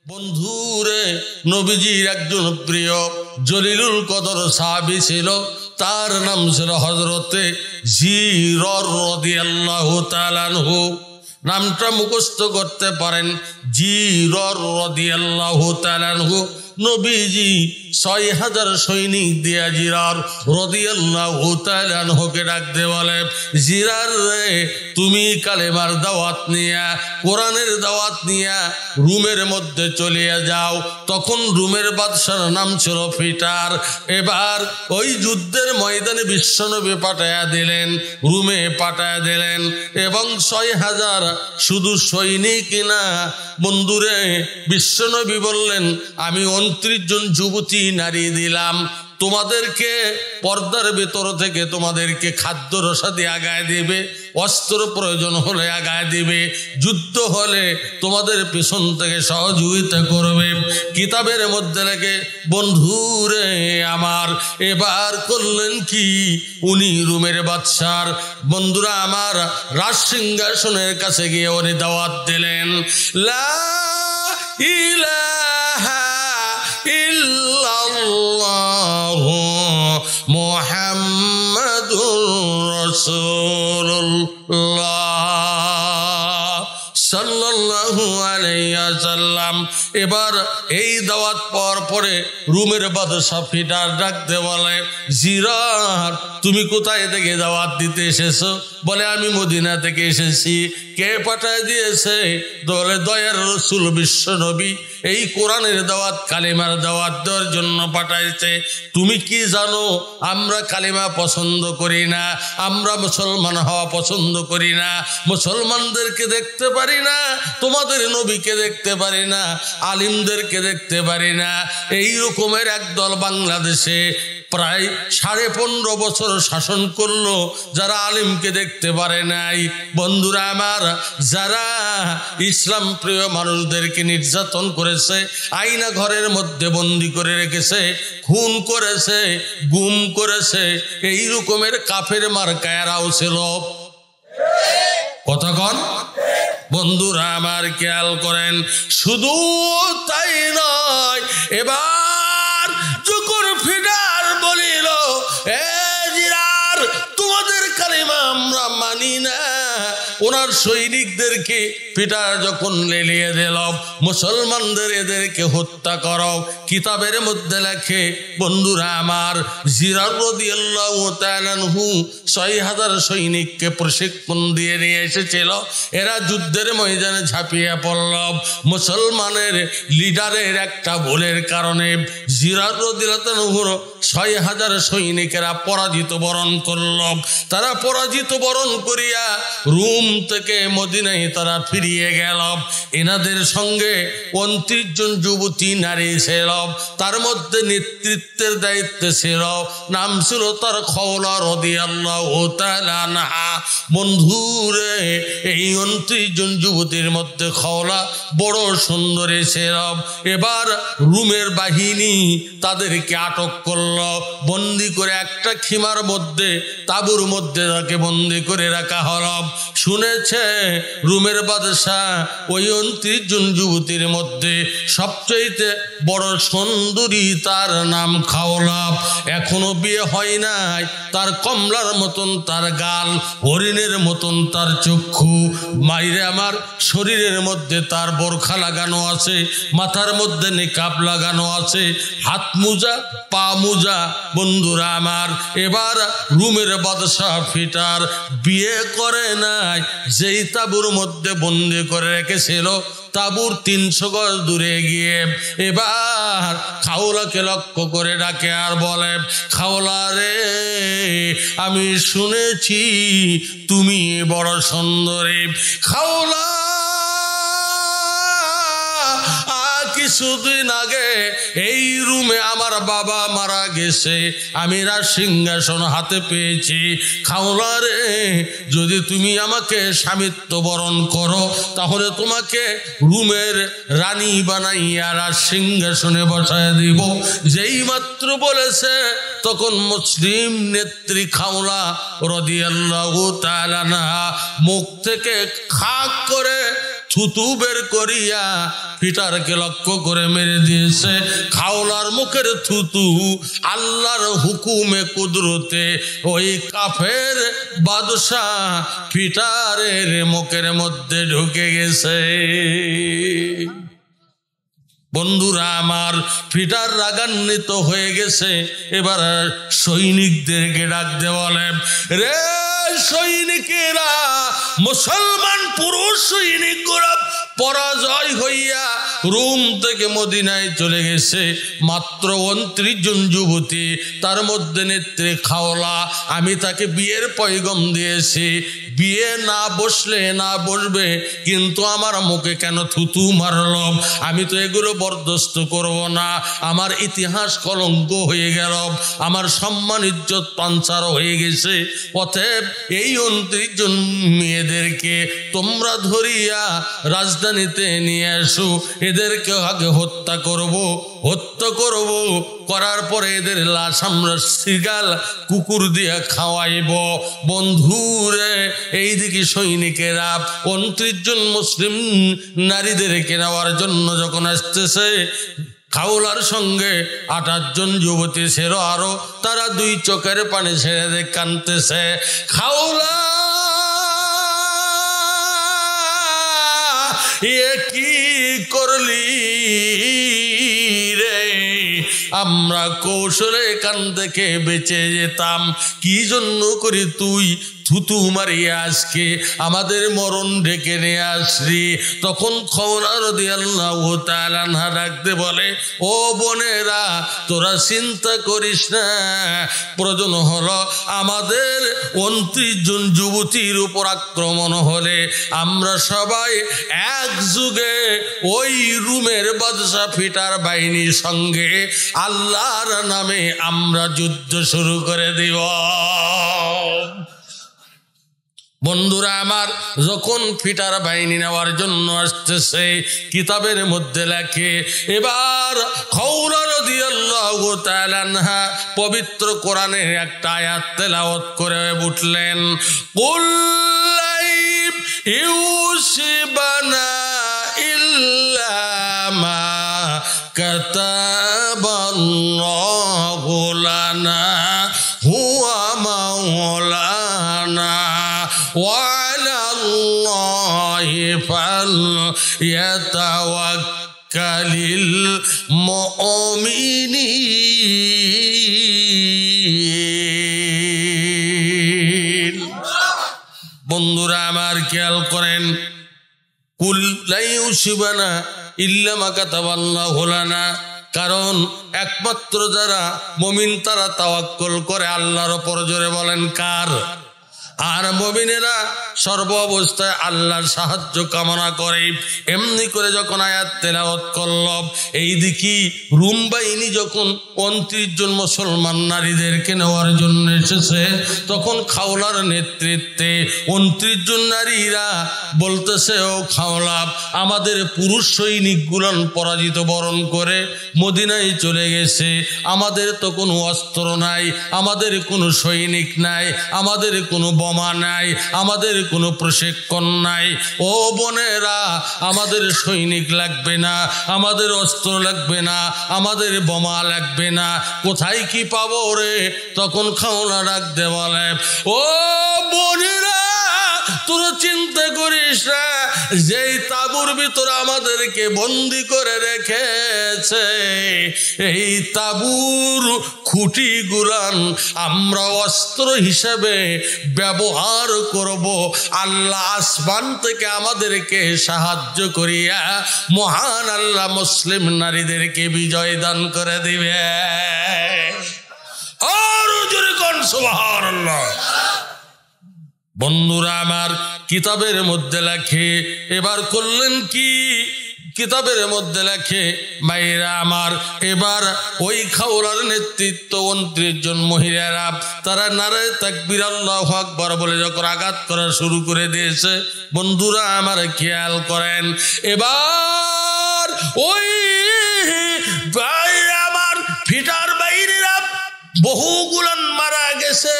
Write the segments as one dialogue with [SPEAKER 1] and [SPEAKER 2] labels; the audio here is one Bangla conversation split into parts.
[SPEAKER 1] বন্ধুরে, নবীজির একজন প্রিয় জলিলুল কদর সাহাবী ছিল, তার নাম ছিল হযরতে জিরর রাদিয়াল্লাহু তাআলা আনহু। নামটা মুখস্থ করতে পারেন, জিরর রাদিয়াল্লাহু তাআলা আনহু। নবীজি ৬০০০ সৈনিক দিয়া জিরার রাদিয়াল্লাহু তাআলা আনহুকে ডাকতে বলে, জিরার রে, তুমি কালেমার দাওয়াত নিয়া, কোরআনের দাওয়াত নিয়া রুমের মধ্যে চলিয়া যাও। তখন রুমের বাদশার নাম ছিল পিটার। এবার ওই যুদ্ধের ময়দানে বিশ্বনবী পাঠায়া দিলেন, রুমে পাঠায়া দিলেন, এবং ৬০০০ শুধু সৈনিক না বন্ধুরে, বিশ্বনবী বললেন, আমি ২৯ জন যুবতী নারী দিলাম, তোমাদেরকে পর্দার ভেতর থেকে তোমাদেরকে খাদ্য রসাদি আগায় দিবে, অস্ত্র প্রয়োজন হলে আগায় দিবে, যুদ্ধ হলে তোমাদের পেছন থেকে সহযোগিতা করবে। কিতাবের মধ্যে লেগে বন্ধুরে আমার, এবার করলেন কি, উনি রুমের বাদশার বন্ধুরা আমার রাজ সিংহাসনের কাছে গিয়ে উনি দাওয়াত দিলেন, লা ইলাহা ইল্লাল্লাহু মুহাম্মাদুর রাসূলুল্লাহ সাল্লাল্লাহু আলাইহি ওয়াসাল্লাম। এবার এই দাওয়াত পাওয়ার পরে রুমের বাদশা পিটার ডাকতে বলে, জিরার, তুমি কোথায় থেকে দাওয়াত দিতে এসেছো? বলে, আমি মদিনা থেকে এসেছি। কে পাঠায় দিয়েছে? বলে, দয়ার রাসূল বিশ্ব নবী এই কোরআনের দাওয়াত, কালিমার দাওয়াত দেওয়ার জন্য পাঠাইছে। তুমি কি জানো, আমরা কালিমা পছন্দ করি না, আমরা মুসলমান হওয়া পছন্দ করি না, মুসলমানদেরকে দেখতে পারি না, তোমাদের নবীকে দেখতে পারি না, আলিমদেরকে দেখতে পারি না। এই রকমের একদল বাংলাদেশে প্রায় ১৫.৫ বছর শাসন করলো, যারা আলিমকে দেখতে পারে নাই। বন্ধুরা আমার, যারা ইসলাম প্রিয় মানুষদেরকে নির্যাতন করেছে, আয়না ঘরের মধ্যে বন্দি করে রেখেছে, খুন করেছে, গুম করেছে, এই রকমের কাফের মার্কায়ারাও ছিল। কতক্ষণ বন্ধুরা আমার খেয়াল করেন, শুধু তাই নয়, এবার যখন ফিডার বলিল, এ জিরার, তোমাদের কালিমা আমরা মানি না, ওনার সৈনিকদেরকে পিটার যখন লেলিয়ে দিল, মুসলমানদের এদেরকে হত্যা করো। কিতাবের মধ্যে লেখে বন্ধুরা আমার, জিরার রাদিয়াল্লাহু তাআলা আনহু ৬০০০ সৈনিককে প্রশিক্ষণ দিয়ে নিয়ে এসেছিল। এরা যুদ্ধের ময়দানে ঝাঁপিয়ে পড়ল। মুসলমানের লিডারের একটা ভুলের কারণে জিরার রাদিয়াল্লাহু আনহুর ৬০০০ সৈনিকেরা পরাজিত বরণ করল। তারা পরাজিত বরণ করিয়া রুম থেকে মদিনায় তারা ফিরিয়ে গেল। এনাদের সঙ্গে ২৯ জন যুবতী নারী ছিল, তার মধ্যে নেতৃত্বের দায়িত্বে ছিল, নাম ছিল তার খাওলা রাদিয়াল্লাহু তাআলা আনহা। বন্ধুরে, এই ২৯ জন যুবতীর মধ্যে খাওলা বড় সুন্দরী ছিল। এবার রুমের বাহিনী তাদেরকে আটক করল, বন্দি করে একটা খিমার মধ্যে, তাঁবুর মধ্যে তাকে বন্দি করে রাখা হল। শুনেছে রুমের বাদশা ওই ২৯ জন যুবতীর মধ্যে সবচেয়ে বড় সুন্দরী, তার নাম খাওলা। এখনো বিয়ে হয় নাই, তার কমলার মতন তার গাল, হরিণের মতন তার চক্ষু, মাইরে আমার শরীরের মধ্যে তার বোরখা লাগানো আছে, মাথার মধ্যে নিকাব লাগানো আছে, হাত মোজা, পা মোজা। বন্ধুরা আমার, এবার রুমের বাদশা পিটার বিয়ে করে নাই, যেই তাঁবুর মধ্যে বন্দি করে রেখেছিল, তাঁবুর ৩০০ গজ দূরে গিয়ে এবার খাওলাকে লক্ষ্য করে ডাকে আর বলে, খাওলা রে, আমি শুনেছি তুমি বড় সুন্দরী। খাওলা, কিছুদিন আগে এই রুমে আমার বাবা মারা গেছে, আমি রাজ সিংহাসন হাতে পেয়েছি। খাওলা রে, যদি তুমি আমাকে স্বামিত্ব বরণ করো, তাহলে তোমাকে রুমের রানী বানাইয়া রাজ সিংহাসনে বসায় দিব। যেই মাত্র বলেছে, তখন মুসলিম নেত্রী খাওলা রাদিয়াল্লাহু তাআলা আনহা মুখ থেকে খাক করে থুতু বের করিয়া ফিটারকে লক্ষ্য করে মেরে দিয়েছে। খাওলার মুখের থুতু আল্লাহর হুকুমে কুদরতে ওই কাফের বাদশাহ ফিটারের মুখের মধ্যে ঢুকে গেছে। বন্ধুরা আমার, ফিটার রাগান্বিত হয়ে গেছে। এবার সৈনিকদেরকে ডাকতে বলেন, রে সৈনিকেরা, মুসলমান পুরুষ সৈনিকরা পরাজয় হইয়া রোম থেকে মদিনায় চলে গেছে। মাত্র 29 জন যুবতী, তার মধ্যে নেত্রী খাওলা। আমি তাকে বিয়ের পয়গম দিয়েছি, বিয়ে না বসলে না বসবে, কিন্তু আমার মুখে কেন থুতু মারল? আমি তো এগুলো বরদাস্ত করব না। আমার ইতিহাস কলঙ্ক হয়ে গেল, আমার সম্মান ইজ্জত পাঞ্চার হয়ে গেছে। অতএব এই 29 জন মেয়েদেরকে তোমরা ধরিয়া রাজধানীতে নিয়ে আসো, এদেরকে আগে হত্যা করব, করার পরে এদের লাশ আমরা সিগাল কুকুর দিয়ে খাওয়াইব। বন্ধুরে, এইদিকে সৈনিকেরা 29 জন মুসলিম নারীদেরকে নেওয়ার জন্য যখন আসতেছে, খাওলার সঙ্গে 28 জন যুবতী ছিল আরো, তারা 2 চোখের পানি ছেড়ে দিয়ে কাঁদতেছে। খাওলা, এ কি করলি রে? আমরা কৌশলে এখান থেকে বেঁচে যেতাম, কি জন্য করি তুই থুতু মারিয়ে আজকে আমাদের মরণ ডেকে নিয়ে আসলি? তখন খাওলা রাদিয়াল্লাহু তাআলা আনহা ডাকতে বলে, ও বোনেরা, তোরা চিন্তা করিস না, প্রয়োজন হলো আমাদের 29 জন যুবতীর উপর আক্রমণ হলে আমরা সবাই একযোগে ওই রুমের বাদশা ফিটার বাহিনীর সঙ্গে আল্লাহর নামে আমরা যুদ্ধ শুরু করে দিব। বন্ধুরা আমার, যখন ফিটার বাহিনী নেওয়ার জন্য আসতেছে, কিতাবের মধ্যে লেখে, এবার খাওলা রাদিয়াল্লাহু তাআলা আনহা পবিত্র কোরআনের একটা আয়াত তেলাওয়াত করে উঠলেন, কুল লা ইউসিবানা ইল্লা মা কাতাবাল্লাহু লানা হুয়া মাওলানা وعلى الله فليتوكل المؤمنين। বন্ধুরা আমার, খেয়াল করেন, কুল লা ইউসিবানা ইল্লা মা কাতাবাল্লাহু লানা, কারণ একমাত্র যারা মুমিন তারা তাওয়াক্কুল করে আল্লাহর উপর। জোরে বলেন, কার? আর মুমিনেরা সর্ব অবস্থায় আল্লাহর সাহায্য কামনা করে। এমনি করে যখন আয়াত তেলাওয়াত করল, এইদিকে রুম বাহিনী যখন 29 জন মুসলমান নারীদেরকে নেওয়ার জন্য এসেছে, তখন খাওলার নেতৃত্বে 29 জন নারীরা বলতেছে, ও খাওলা, আমাদের পুরুষ সৈনিকগুলো পরাজিত বরণ করে মদিনায় চলে গেছে, আমাদের তো কোনো অস্ত্র নাই, আমাদের কোনো সৈনিক নাই, আমাদের কোনো বোমা নাই, আমাদের কোনো প্রশিক্ষণ নাই। ও বোনেরা, আমাদের সৈনিক লাগবে না, আমাদের অস্ত্র লাগবে না, আমাদের বোমা লাগবে না, কোথায় কি পাবো রে? তখন খাওলা ডাকতে বলে, ও বোনেরা, তোরা চিন্তা করিস না, যেই তাঁবুর ভিতরে আমাদেরকে বন্দি করে রেখেছে, এই তাঁবুর খুঁটি গুলান আমরা অস্ত্র হিসেবে ব্যবহার করব। আল্লাহ আসমান থেকে আমাদেরকে সাহায্য করিয়া মহান আল্লাহ মুসলিম নারীদেরকে বিজয় দান করে দিবে। আর জোরে কোন সুবহানাল্লাহ। বন্ধুরা আমার, কিতাবের মধ্যে লেখে, এবার করলেন কি? কিতাবের মধ্যে লেখে, মায়েরা আমার, এবার ওই খাওলার নেতৃত্ব 29 জন মহিলারা, তারা নারায়ে তাকবীর আল্লাহু আকবার বলে যখন আঘাত করা শুরু করে দিয়েছে, বন্ধুরা আমার খেয়াল করেন, এবার ওই আমার ফিটার বাইরেরা বহুগুলান মারা গেছে,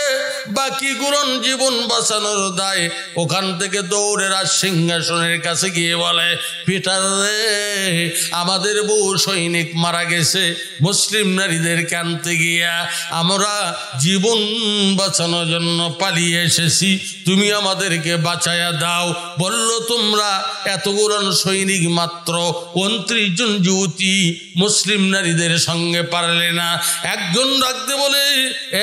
[SPEAKER 1] বাকি গুরন জীবন বাঁচানোর দায় ওখান থেকে দৌড়ে রাজ সিংহাসনের কাছে গিয়ে বলে, পিটার রে, আমাদের বহু সৈনিক মারা গেছে, মুসলিম নারীদেরকে আনতে গিয়া আমরা জীবন বাঁচানোর জন্য পালিয়ে এসেছি, তুমি আমাদেরকে বাঁচাইয়া দাও। বলল, তোমরা এতগুলো সৈনিক মাত্র 29 জন যুবতী মুসলিম নারীদের সঙ্গে পারলে না। একজন ডাকতে বলে,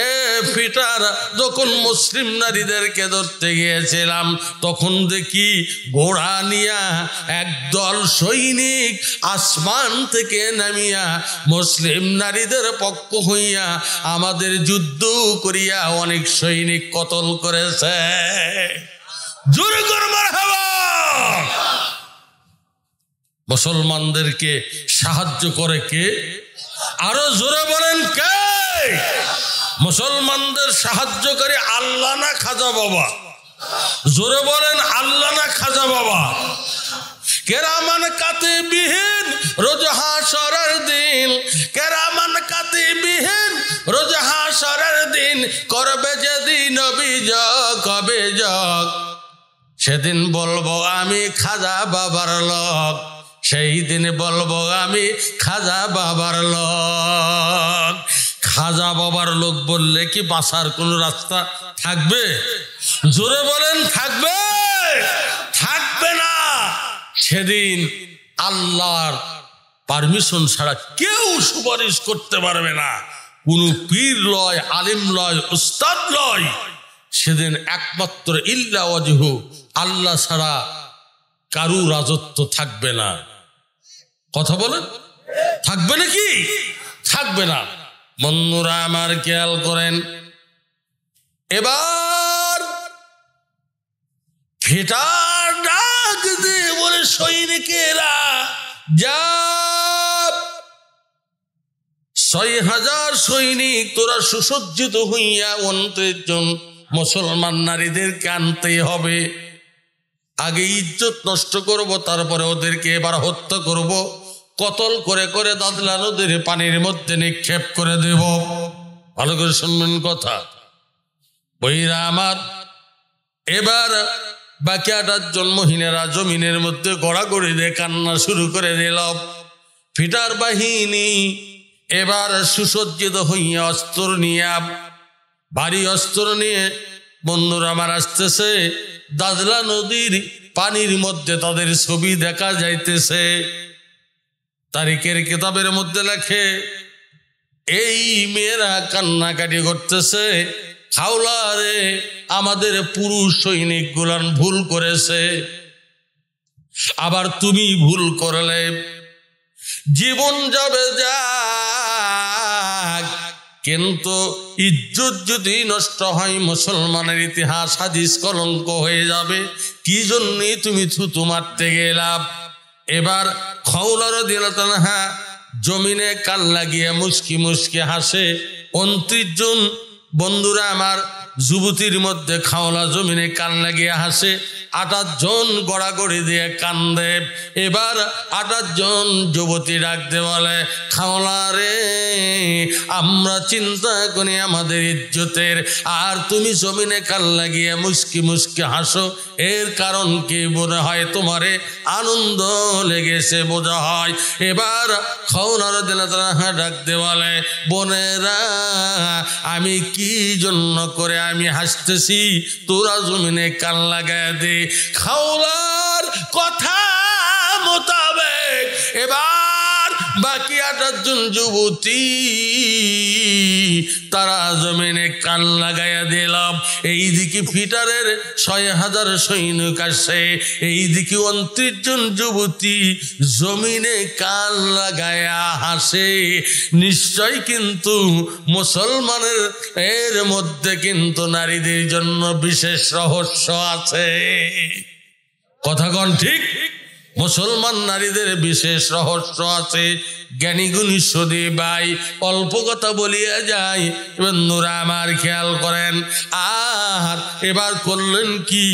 [SPEAKER 1] এ পিটার, যখন মুসলিম নারীদেরকে ধরতে গিয়েছিলাম তখন দেখি ঘোড়া নিয়া একদল সৈনিক আসমান থেকে নামিয়া মুসলিম নারীদের পক্ষ হইয়া আমাদের যুদ্ধ করিয়া অনেক সৈনিক কতল করেছে। জোরে করে মারহাবা। মুসলমানদেরকে সাহায্য করে কে? আরো জোরে বলেন কে? মুসলমানদের সাহায্যকারী আল্লাহ না খাজা বাবা? জোরে বলেন, আল্লাহ না খাজা বাবা? কেরামান কাতিবিন রোজ হাশরের দিন, কেরামান কাতিবিন রোজ হাশরের দিন করবে যেদিন অভিযোগ অভিযোগ, সেদিন বলবো আমি খাজা বাবার লোক, সেই দিন বলবো আমি খাজা বাবার লোক। খাজা বাবার লোক বললে কি বাঁচার কোন রাস্তা থাকবে? জোরে বলেন, থাকবে? থাকবে না। সেদিন আল্লাহর পারমিশন ছাড়া কেউ সুপারিশ করতে পারবে না, কোন পীর লয়, আলিম লয়, উস্তাদ লয়। সেদিন একমাত্র ইল্লা ওয়াজহু, আল্লাহ ছাড়া কারু রাজত্ব থাকবে না। কথা বলেন, থাকবে নাকি? থাকবে না। বন্ধুরা আমার খেয়াল করেন, এবার ফিটার ডাক দিয়ে বলে, সৈনিকেরা যা, 6000 সৈনিক তোরা সুসজ্জিত হইয়া 29 জন মুসলমান নারীদেরকে আনতে হবে। আগে ইজ্জত নষ্ট করব, তারপরে ওদেরকে এবার হত্যা করব, কতল করে করে দাদলা নদীর পানির মধ্যে নিক্ষেপ করে দেব। ভালো করে শুনবেন কথা বইরা আমার। এবার বাকি 28 জন মহিলারা জমিনের মধ্যে গড়াগড়ি দিয়ে কান্না শুরু করে দিল। ফিটার বাহিনী এবার সুসজ্জিত হইয়া অস্ত্র নিয়ে, ভারী অস্ত্র নিয়ে বন্ধুরা আমার আসতেছে। দাদলা নদীর পানির মধ্যে তাদের ছবি দেখা যাইতেছে। তারিখের কিতাবের মধ্যে লেখে, এই মেয়েরা কান্নাকাটি করতেছে, খাওলা রে, আমাদের পুরুষ সৈনিক গুলান ভুল করেছে, আবার তুমি ভুল করলে, জীবন যাবে যাক, কিন্তু ইজ্জত যদি নষ্ট হয় মুসলমানের ইতিহাস হাদিস কলঙ্ক হয়ে যাবে। কি জন্যে তুমি থুতু মারতে গেলাম? এবার খাওলা রাদিয়াল্লাহু তাআলা জমিনে কান লাগিয়ে মুস্কি মুস্কি হাসে। 29 জন বন্ধুরা আমার যুবতীর মধ্যে খাওলা জমিনে কান লাগিয়ে হাসে। 28 জন গড়াগড়ি দিয়ে কান্দে। এবার 28 জন যুবতী ডাকতে বলে, খাওলা রে, আমরা চিন্তা করি আমাদের ইজ্জতের, আর তুমি জমিনে কান লাগিয়ে মুস্কি মুস্কি হাসো, এর কারণ কি? মনে হয় তোমারে আনন্দ লেগেছে বোঝা হয়। এবার খাওলা রাদিয়াল্লাহু তাআলা ডাকতে বলে, বোনেরা, আমি কি জন্য করে আমি হাসতেছি, তোরা জমিনে কান লাগায় দে। খাওলার কথা মোতাবেক এবার বাকি 28 জন যুবতী তারা জমিনে কান লাগাইয়া দিলাম। এইদিকে ফিটারের 6000 সৈনিক আসে, এইদিকে 29 জন যুবতী জমিনে কান লাগাইয়া হাসে। নিশ্চয় কিন্তু মুসলমানের এর মধ্যে কিন্তু নারীদের জন্য বিশেষ রহস্য আছে। কথা কোন ঠিক? মুসলমান নারীদের বিশেষ রহস্য আছে। জ্ঞানীগুণী সদী ভাই, অল্প কথা বলিয়া যায়, বন্ধুরা আমার খেয়াল করেন। আর এবার করলেন কি,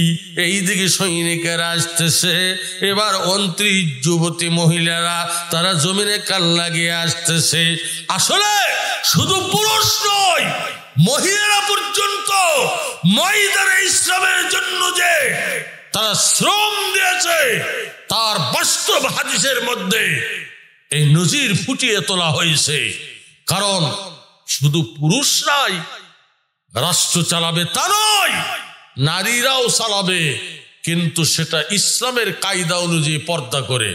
[SPEAKER 1] এইদিকে সৈনিকেরা আসতেছে। এবার 29 যুবতী মহিলারা তারা জমিনে কান লাগিয়ে আসতেছে। আসলে শুধু পুরুষ নয়, মহিলারা পর্যন্ত ময়দানে ইসলামের জন্য যে তারা শ্রম দিয়েছে, তার বাস্তব হাদিসের মধ্যে এই নজির ফুটিয়ে তোলা হয়েছে। কারণ শুধু পুরুষরাই রাষ্ট্র চালাবে তা নয়, নারীরাও চালাবে, কিন্তু সেটা ইসলামের কায়দা অনুযায়ী পর্দা করে।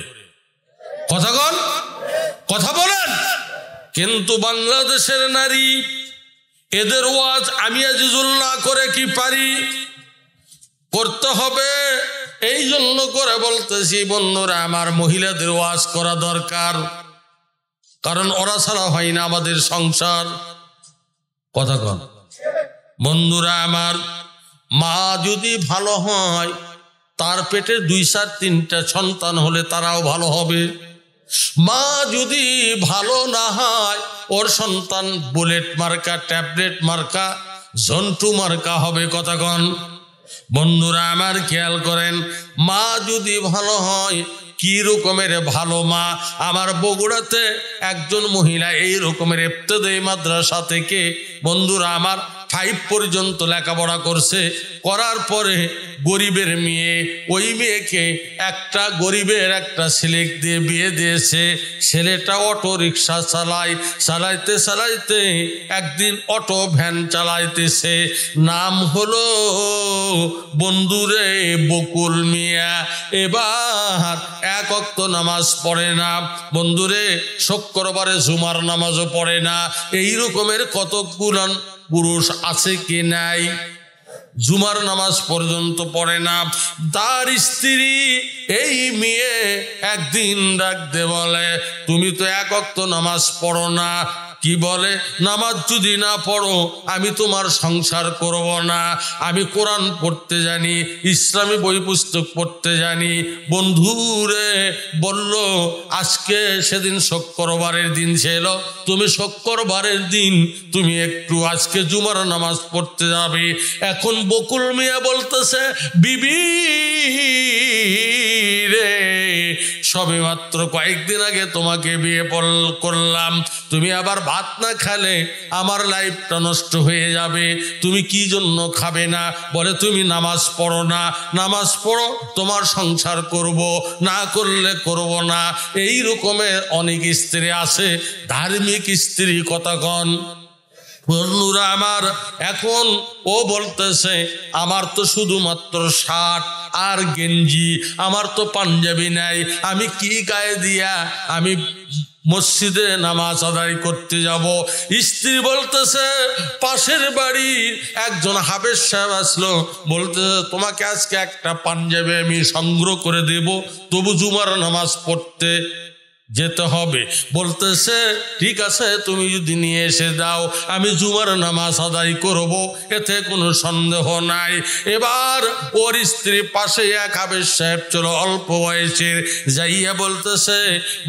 [SPEAKER 1] কথা বলেন। কিন্তু বাংলাদেশের নারী, এদের ওয়াজ আমি আজিজুল না করে কি পারি? করতে হবে। এই জন্য করে বলতেছি বন্ধুরা আমার, মহিলাদের ওয়াজ করা দরকার, কারণ ওরা ছাড়া হয় না আমাদের সংসার। কথা কন বন্ধুরা আমার, মা যদি ভালো হয়, তার পেটে 2, 4, 3টা সন্তান হলে তারাও ভালো হবে। মা যদি ভালো না হয়, ওর সন্তান বুলেট মার্কা, ট্যাবলেট মার্কা, জন্টু মার্কা হবে। কথা কন বন্ধুরা আমার, খেয়াল করেন, মা যদি ভালো হয়, কি রকমের ভালো মা! আমার বগুড়াতে একজন মহিলা এই রকমের ইবতেদায়ী মাদ্রাসা থেকে বন্ধুরা আমার 5 পর্যন্ত লেখাপড়া করছে। করার পরে গরিবের মেয়ে, ওই মেয়েকে একটা গরিবের একটা ছেলে দিয়ে বিয়ে দিয়েছে। ছেলেটা অটো রিক্সা চালাইতে চালাইতে একদিন অটো ভ্যান চালাইতেছে। নাম হলো বন্ধুরে বকুল মিয়া। এবার 1 ওয়াক্ত নামাজ পড়ে না বন্ধুরে, শুক্রবারে জুমার নামাজও পড়ে না। এই রকমের কতগুলো পুরুষ আছে কি নাই? জুমার নামাজ পর্যন্ত পড়ে না। তার স্ত্রী এই মেয়ে একদিন ডাকতে বলে, তুমি তো 1 ওয়াক্ত নামাজ পড়ো না। কি বলে? নামাজ যদি না পড়ো আমি তোমার সংসার করব না। আমি কোরআন পড়তে জানি, ইসলামী বই পুস্তক পড়তে জানি। বন্ধুরে বলল, আজকে সেদিন শুক্রবারের দিন ছিল, তুমি শুক্রবারের দিন তুমি একটু আজকে জুমার নামাজ পড়তে যাবে। এখন বকুল মিয়া বলতেছে, বিবি রে, সবে মাত্র কয়েকদিন আগে তোমাকে বিয়ে করলাম, তুমি আবার ভাত না খেলে আমার লাইফটা নষ্ট হয়ে যাবে। তুমি কি জন্য খাবে না? বলে, তুমি নামাজ পড়ো না। নামাজ পড়ো, তোমার সংসার করব, না করলে করব না। এই রকমের অনেক স্ত্রী আছে, ধার্মিক স্ত্রী। কথা কন বন্ধুরা আমার, এখন ও বলতেছে, আমার তো শুধুমাত্র শার্ট আর গেঞ্জি, আমার তো পাঞ্জাবি নাই, আমি কি গায়ে দিয়া আমি মসজিদে নামাজ আদায় করতে যাব? স্ত্রী বলতেছে, পাশের বাড়ির একজন হাফেজ সাহেব আসলো, বলতেছে, তোমাকে আজকে একটা পাঞ্জাবি আমি সংগ্রহ করে দেব, তবু জুমার নামাজ পড়তে যেতে হবে। বলতেছে, ঠিক আছে, তুমি যদি নিয়ে এসে দাও, আমি জুমার নামাজ আদায় করব, এতে কোনো সন্দেহ নাই। এবার ওর স্ত্রী পাশে এক হাফেজ সাহেব ছিল, অল্প বয়সের, যাইয়া বলতেছে,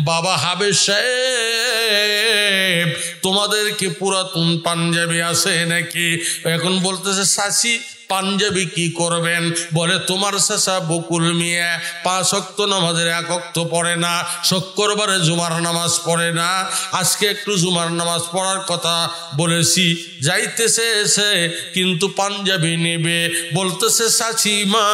[SPEAKER 1] বাবা হাফেজ সাহেব, তোমাদের কি পুরাতন পাঞ্জাবি আছে নাকি? এখন বলতেছে, চাচি পাঞ্জাবি কি করবেন? বলে, তোমার চাচা বকুল মিয়া 5 ওয়াক্ত নামাজের 1 ওয়াক্ত পড়ে না, শুক্রবারে জুমার নামাজ পড়ে না। আজকে একটু জুমার নামাজ পড়ার কথা বলেছি, যাইতেছে এসে কিন্তু পাঞ্জাবি নেবে। বলতেছে, চাচি মা,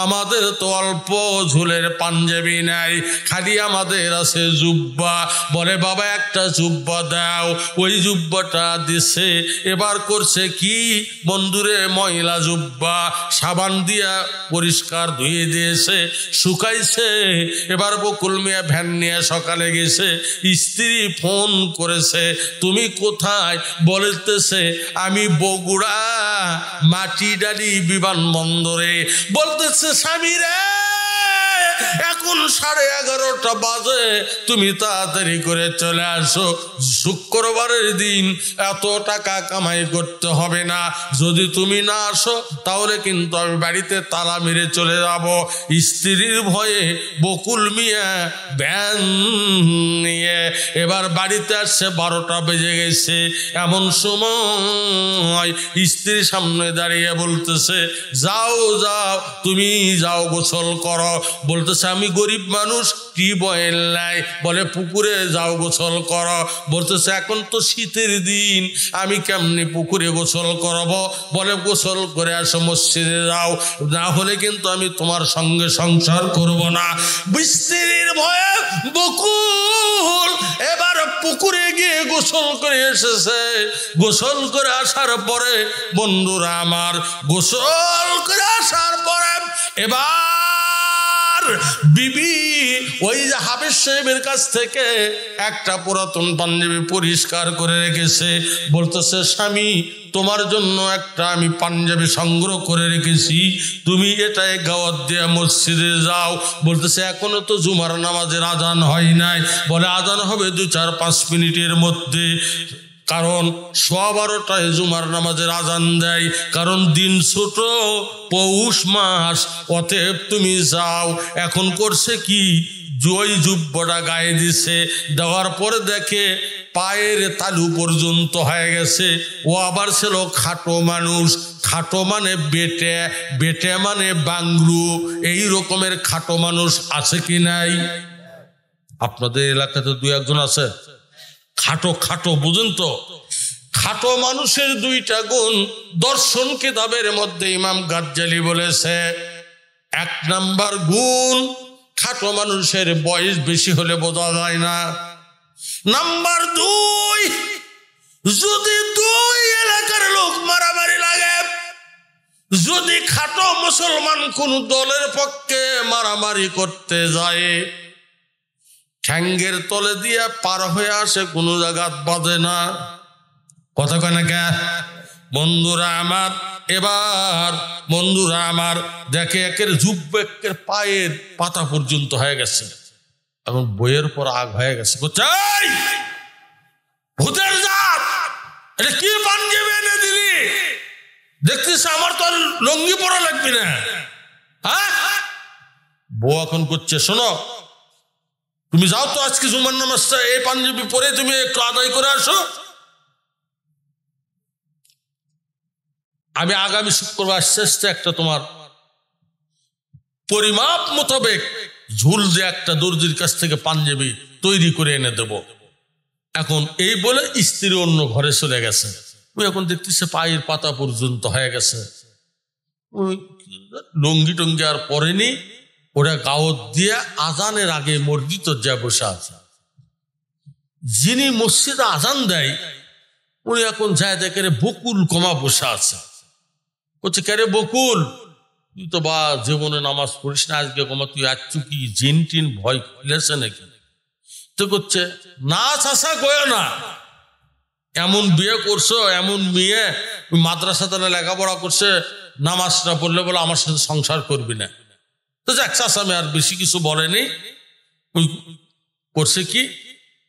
[SPEAKER 1] আমাদের তো অল্প ঝুলের পাঞ্জাবি নাই, খালি আমাদের আছে জুব্বা। বলে, বাবা একটা জুব্বা দাও। ওই জুব্বাটা দিছে। এবার করছে কি বন্ধুরে, ময়লা জুব্বা সাবান দিয়া পরিষ্কার ধুয়ে দিয়েছে, শুকাইছে। এবার বকুল মিয়া ভ্যান নিয়ে সকালে গেছে। স্ত্রী ফোন করেছে, তুমি কোথায়? বলতেছে, আমি বগুড়া মাটিডালি বিমানবন্দরে। বলতেছে, স্বামী রে, এখন 11:30 বাজে, তুমি তাড়াতাড়ি করে চলে আসো, শুক্রবারের দিন এত টাকা কামাই করতে হবে না। যদি তুমি না আসো তাহলে কিন্তু আমি বাড়িতে তালা মেরে চলে যাব। স্ত্রীর ভয়ে বকুল মিয়া ভ্যান নিয়ে এবার বাড়িতে আসছে 12টা বেজে গেছে। এমন সময় স্ত্রীর সামনে দাঁড়িয়ে বলতেছে, যাও যাও তুমি যাও গোসল করো। বলতেছে আমি গরিব মানুষ, কি বয়েল নাই? বলে পুকুরে যাও গোসল করো। বলতেছে এখন তো শীতের দিন, আমি কেমনি পুকুরে গোসল করব? বলে গোসল করে আসো, মসজিদে যাও, না হলে কিন্তু আমি তোমার সঙ্গে সংসার করব না। স্ত্রীর ভয়ে বকুল এবার পুকুরে গিয়ে গোসল করে এসেছে। গোসল করে আসার পরে বন্ধুরা আমার, গোসল করে আসার পরে এবার বিবি ওই যে হাফেজ সাহেবের কাছ থেকে একটা পুরাতন পাঞ্জাবি পরিষ্কার করে রেখেছে। বলতেছে স্বামী তোমার জন্য একটা আমি পাঞ্জাবি সংগ্রহ করে রেখেছি, তুমি এটাই গাওয়াত দিয়ে মসজিদে যাও। বলতেছে এখনো তো জুমার নামাজের আজান হয় নাই। বলে আজান হবে 2-4-5 মিনিটের মধ্যে, কারণ 12:15টায় জুমার নামাজের আজান দেয়, কারণ দিন ছোট, পৌষ মাস, অতএব তুমি যাও। এখন করছে কি, ওই জুব্বটা গায়ে দিছে, দেওয়ার পরে দেখে পায়ের তালু পর্যন্ত হয়ে গেছে। ও আবার ছিল খাটো মানুষ, খাটো মানে বেটে, বেটে মানে বাংলু, এই রকমের খাটো মানুষ আছে কি নাই? আপনাদের এলাকাতে 2-1 আছে খাটো খাটো, বুঝুন তো? খাটো মানুষের 2টা গুণ দর্শন কিতাবের মধ্যে ইমাম গাজ্জালি বলেছে। 1 নাম্বার গুণ, খাটো মানুষের বয়স বেশি হলে বোঝা যায় না। নাম্বার 2, যদি 2 এলাকার লোক মারামারি লাগে, যদি খাটো মুসলমান কোন দলের পক্ষে মারামারি করতে যায়, ঠ্যাঙ্গের তলে দিয়ে পার হয়ে আসে, কোনো জায়গা বাঁধে না। কথা কয় না কে? বন্ধুরা আমার, এবার বন্ধুরা আমার দেখে একের জুব্বেকের পায়ের পাতা পর্যন্ত হয়ে গেছে। এখন বইয়ের পর আগ হয়ে গেছে, ভূতের জাত, এটা কি পাঞ্জাবি এনে দিলি? দেখছিস আমার তো লঙ্গি পরা লাগবে না। হ্যাঁ, বউ এখন করছে, শোনো তুমি যাও তো আজকে জুমার নামাজটা এই পাঞ্জাবি পরে তুমি একটু আদায় করে আসো, আমি আগামী শুক্রবার আস্তে আস্তে একটা তোমার পরিমাপ মোতাবেক ঝুল দিয়ে একটা দর্জির কাছ থেকে পাঞ্জাবি তৈরি করে এনে দেব। এখন এই বলে স্ত্রী অন্য ঘরে চলে গেছে। ওই এখন দেখতেছে পায়ের পাতা পর্যন্ত হয়ে গেছে। ওই লঙ্গি টঙ্গি আর পরেনি, ওরা গাওয়াত দিয়ে আজানের আগে মসজিদে যা বসে আছে। যিনি মসজিদে আজান দেয় উনি এখন যায় দেখে বকুল কমা বসে আছে। বলছে কে রে বকুল, তুই তো বা জীবনে নামাজ পড়িস না, আজকে কমা তুই আচ্ছু কি জিন টিন ভয় খুলেছে নাকি? তো করছে না চাষা গয় না, এমন বিয়ে করছো, এমন মেয়ে মাদ্রাসাতে লেখাপড়া করছে, নামাজটা পড়লে বলে আমার সাথে সংসার করবি না। তো যাক চাষা আমি আর বেশি কিছু বলেনি। ওই করছে কি,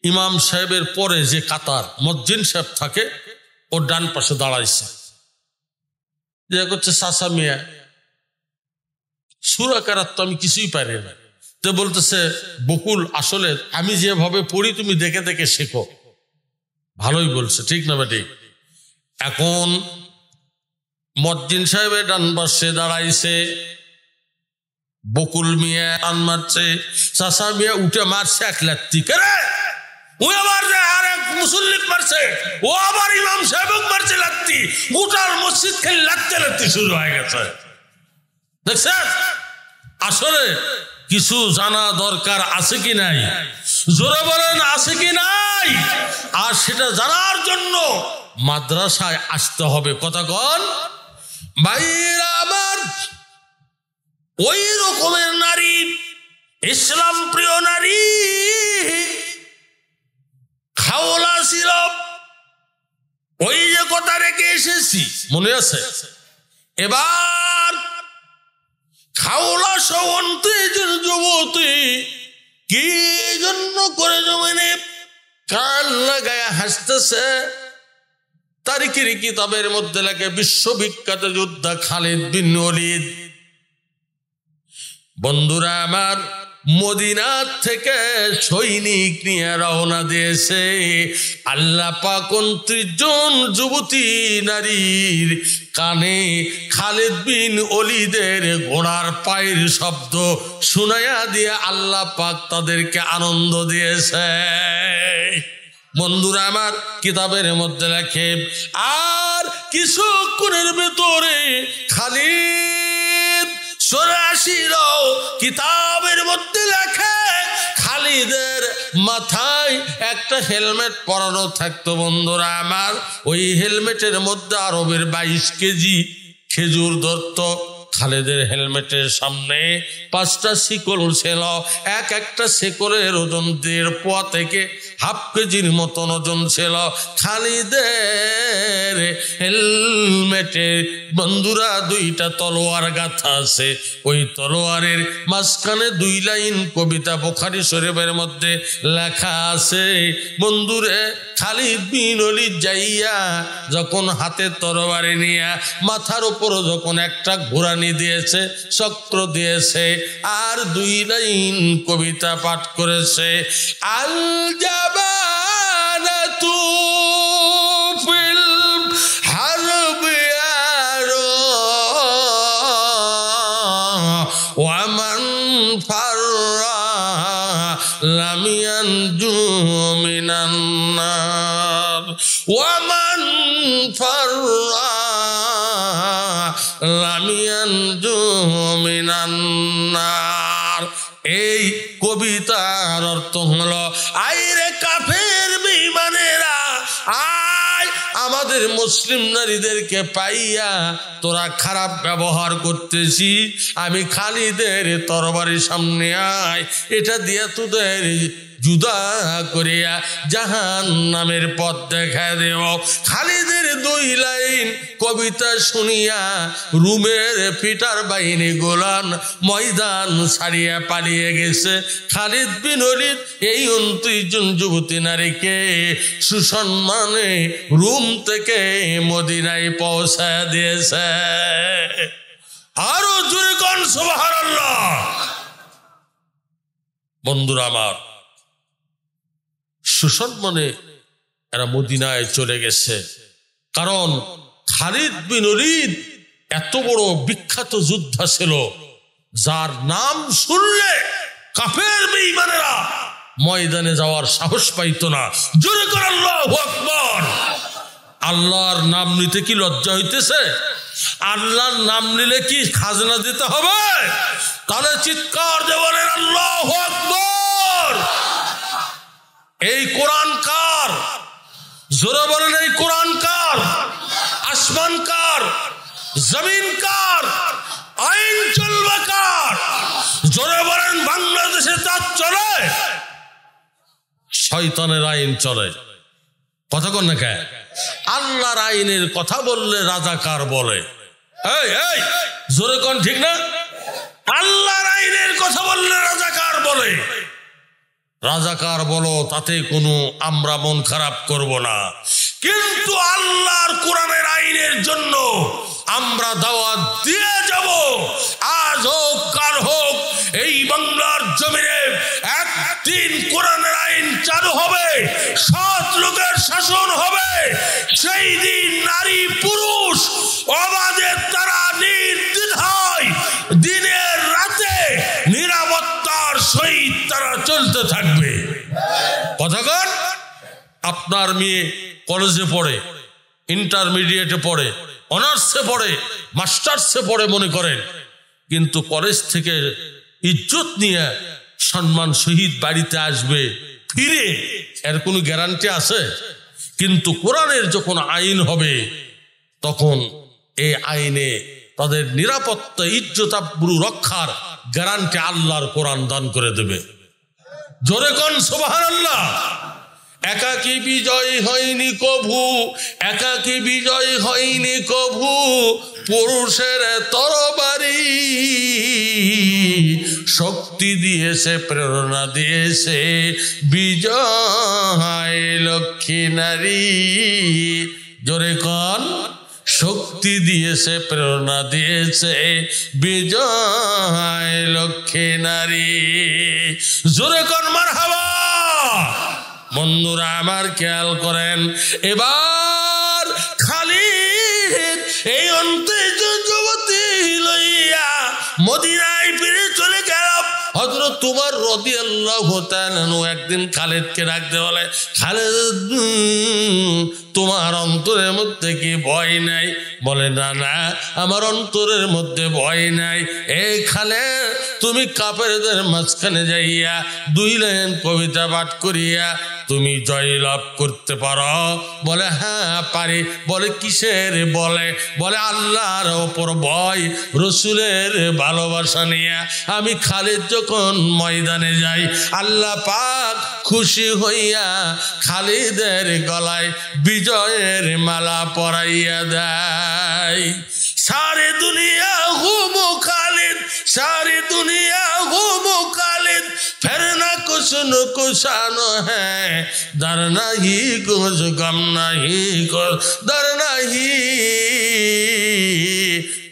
[SPEAKER 1] ইমাম সাহেবের পরে যে কাতার মজ্জিন সাহেব থাকে ওর ডান পাশে দাঁড়াইছে। যে করছে চাষা মিয়া সূরা কেরাত তো আমি কিছুই পারি না। তো বলতেছে বকুল আসলে আমি যেভাবে পড়ি তুমি দেখে দেখে শেখো। ভালোই বলছে, ঠিক না বেটি? এখন মজ্জিন সাহেবের ডান পাশে দাঁড়াইছে, বকুল মিয়া টান মারছে, চাষা মিয়া উঠে মারছে 1 লাত্তি। কেরে ও আবার আরেক মুসল্লিক মারছে, ও আবার ইমাম সাহেব মারছে লাত্তি। গোটার মসজিদ খেলে লাত্তে লাত্তি শুরু হয়ে গেছে। দেখছেন আসলে কিছু জানা দরকার আছে কি নাই? জোরে বলেন আছে কি নাই? আর সেটা জানার জন্য মাদ্রাসায় আসতে হবে। কথা কন ভাইরা আমার, ওই রকমের নারী, ইসলাম প্রিয় নারী খাওলা ছিল। ওই যে কথা রেখে এসেছি মনে আছে? এবার খাওলা সবন্তে যুবতী কি জন্য করে জমানে কান লাগায় হাসতেছে। তারিখের কিতাবের মধ্যে লাগে বিশ্ববিখ্যাত যোদ্ধা খালিদ বিন ওয়ালিদ। বন্ধুরা আমার, মদিনা থেকে সৈনিক নিয়ে রওনা দিয়েছে। আল্লাহ পাক 29 জন যুবতী নারীর কানে খালিদ বিন ওলীদের ঘোড়ার পায়ের শব্দ শুনাইয়া দিয়ে আল্লাহ পাক তাদেরকে আনন্দ দিয়েছে। বন্ধুরা আমার, কিতাবের মধ্যে লেখে আর কিছুক্ষণের ভেতরে খালিদ সরে আসিল। কিতাবের মধ্যে লেখে খালিদের মাথায় একটা হেলমেট পরানো থাকতো। বন্ধুরা আমার, ওই হেলমেটের মধ্যে আরবের 22 কেজি খেজুর ধরত। খালিদের হেলমেটের সামনে 5টা শিকল ছিল। একটা শিকলের ওজন 1.5 পোয়া থেকে হাফ কেজির মতন ওজন ছিল। খালিদের হেলমেটে বন্ধুরা 2টা তলোয়ার গাঁথা আছে। ওই তলোয়ারের মাঝখানে 2 লাইন কবিতা বুখারী শরীফের মধ্যে লেখা আছে। বন্ধুরে, খালিদ বিন ওলীদ যাইয়া যখন হাতে তরবারি নিয়ে মাথার উপর যখন একটা ঘোড়ানি দিয়েছে, চক্র দিয়েছে, আর 2 লাইন কবিতা পাঠ করেছে। আল জাবানাতু ফিল হারবি ওয়া মান ফাররা লাম ইয়ানজু মিনান নার ওয়া মান ফাররা লাম ইয়ানজু মিনান নার। এই কবিতার অর্থ হলো, আইরে কাফের বেঈমানেরা, আয় আমাদের মুসলিম নারীদেরকে পাইয়া তোরা খারাপ ব্যবহার করতেছি, আমি খালিদের তরবারির সামনে আয়, এটা দিয়া তোদের জুদা করিয়া জাহান্নামের পথ দেখা দেব। খালিদের 2 লাইন কবিতা শুনিয়া রুমের পিটার বাহিনী গোলান ময়দান ছাড়িয়া পালিয়ে গেছে। খালিদ বিন ওলীদ এই 29 জন যুবতী নারীকে সুসম্মানে রুম থেকে মদিনায় পৌঁছায় দিয়েছে। আরো জোরে কোন সুবহানাল্লাহ। বন্ধুরা আমার, সুসম্মানে এরা মদিনায় চলে গেছে। কারণ খালিদ বিন ওলীদ এত বড় বিখ্যাত যোদ্ধা ছিল, যার নাম শুনলে কাফের বেঈমানেরা ময়দানে যাওয়ার সাহস পাইত না। জোরে করে আল্লাহু আকবার। আল্লাহর নাম নিতে কি লজ্জা হইতেছে? আল্লাহর নাম নিলে কি খাজনা দিতে হবে? তাহলে চিৎকার দিয়ে বলেন আল্লাহু আকবার। এই কোরআন কার? জোরে বলেন, এই কোরআন কার? আসমান কার? জমিন কার? আইন চলবে কার? জোরে বলেন, বাংলাদেশে তার চলে? শয়তানের আইন চলে। কথা কন না কে? আল্লাহর আইনের কথা বললে রাজাকার বলে। এই এই জোরে কোন, ঠিক না? আল্লাহর আইনের কথা বললে রাজাকার বলে। রাজাকার বলো, তাতে কোনো আমরা মন খারাপ করব না, কিন্তু আল্লাহর কোরআনের আইনের জন্য আমরা দাওয়াত দিয়ে যাব। আজ হোক কাল হোক, এই বাংলার জমিনে একদিন কোরআনের আইন চালু হবে, সৎ লোকের শাসন হবে। সেই দিন নারী পুরুষ অবাধে তারা নির্দ্বিধায় দিনের রাতে নিরাপত্তার সহিত তারা চলতে থাকবে। কথাগণ, আপনার মেয়ে কলেজে পড়ে, ইন্টারমিডিয়েটে পড়ে, অনার্সে পড়ে, মাস্টার্সে পড়ে মনে করেন, কিন্তু কলেজ থেকে ইজ্জত নিয়ে সম্মান সহিত বাড়িতে আসবে ফিরে, এর কোনো গ্যারান্টি আছে? কিন্তু কোরআনের যখন আইন হবে, তখন এই আইনে তাদের নিরাপত্তা ইজ্জত আবরু রক্ষার গ্যারান্টি আল্লাহর কোরআন দান করে দেবে। জোরে কোন সুবহানাল্লাহ। একাকী বিজয় হয়নি কভু, একাকী বিজয় হয়নি কভু, পুরুষের তরবারি শক্তি দিয়েছে, প্রেরণা দিয়েছে বিজয় লক্ষ্মী নারী। জোরে কোন, শক্তি শক্তি দিয়েছে, প্রেরণা দিয়েছে বিজয় লক্ষ্মী নারী। জোরে কোন মারহাবা। বন্ধুরা আমার খেয়াল করেন, এবার খালিদ এই অন্তর্জ যুবতী লইয়া মদিনায় ফিরে চলে গেল। হযরত উমর রাদিয়াল্লাহু তাআলা একদিন খালিদকে ডাকতে বলে, খালিদ তোমার অন্তরের মধ্যে কি ভয় নাই? বলে না না, আমার অন্তরের মধ্যে ভয় নাই। এই খালিদ, তুমি কাফেরদের মাঝখানে যাইয়া 2 লাইন কবিতা পাঠ করিয়া তুমি জয় লাভ করতে পারো? বলে হ্যাঁ পারি। বলে কিসের? বলে আল্লাহর ওপর ভয়, রসুলের ভালোবাসা নিয়ে আমি খালিদ যখন ময়দানে যাই, আল্লাহ পাক খুশি হইয়া খালিদের গলায় বিজয়ের মালা পরাইয়া দেয়। सारी दुनिया घूमो खालिद, सारी दुनिया घूमो खालिद, फिर ना कुछ नुकसान है, डर नहीं कुछ गम नहीं कुछ डर नहीं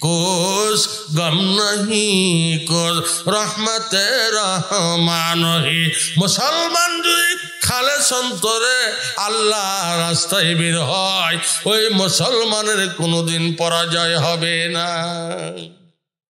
[SPEAKER 1] कुछ गम नहीं कुछ रहमत रहमान ही। मुसलमान जुई খালে সন্তরে আল্লাহ রাস্তায় বের হয়, ওই মুসলমানের কোনোদিন পরাজয় হবে না।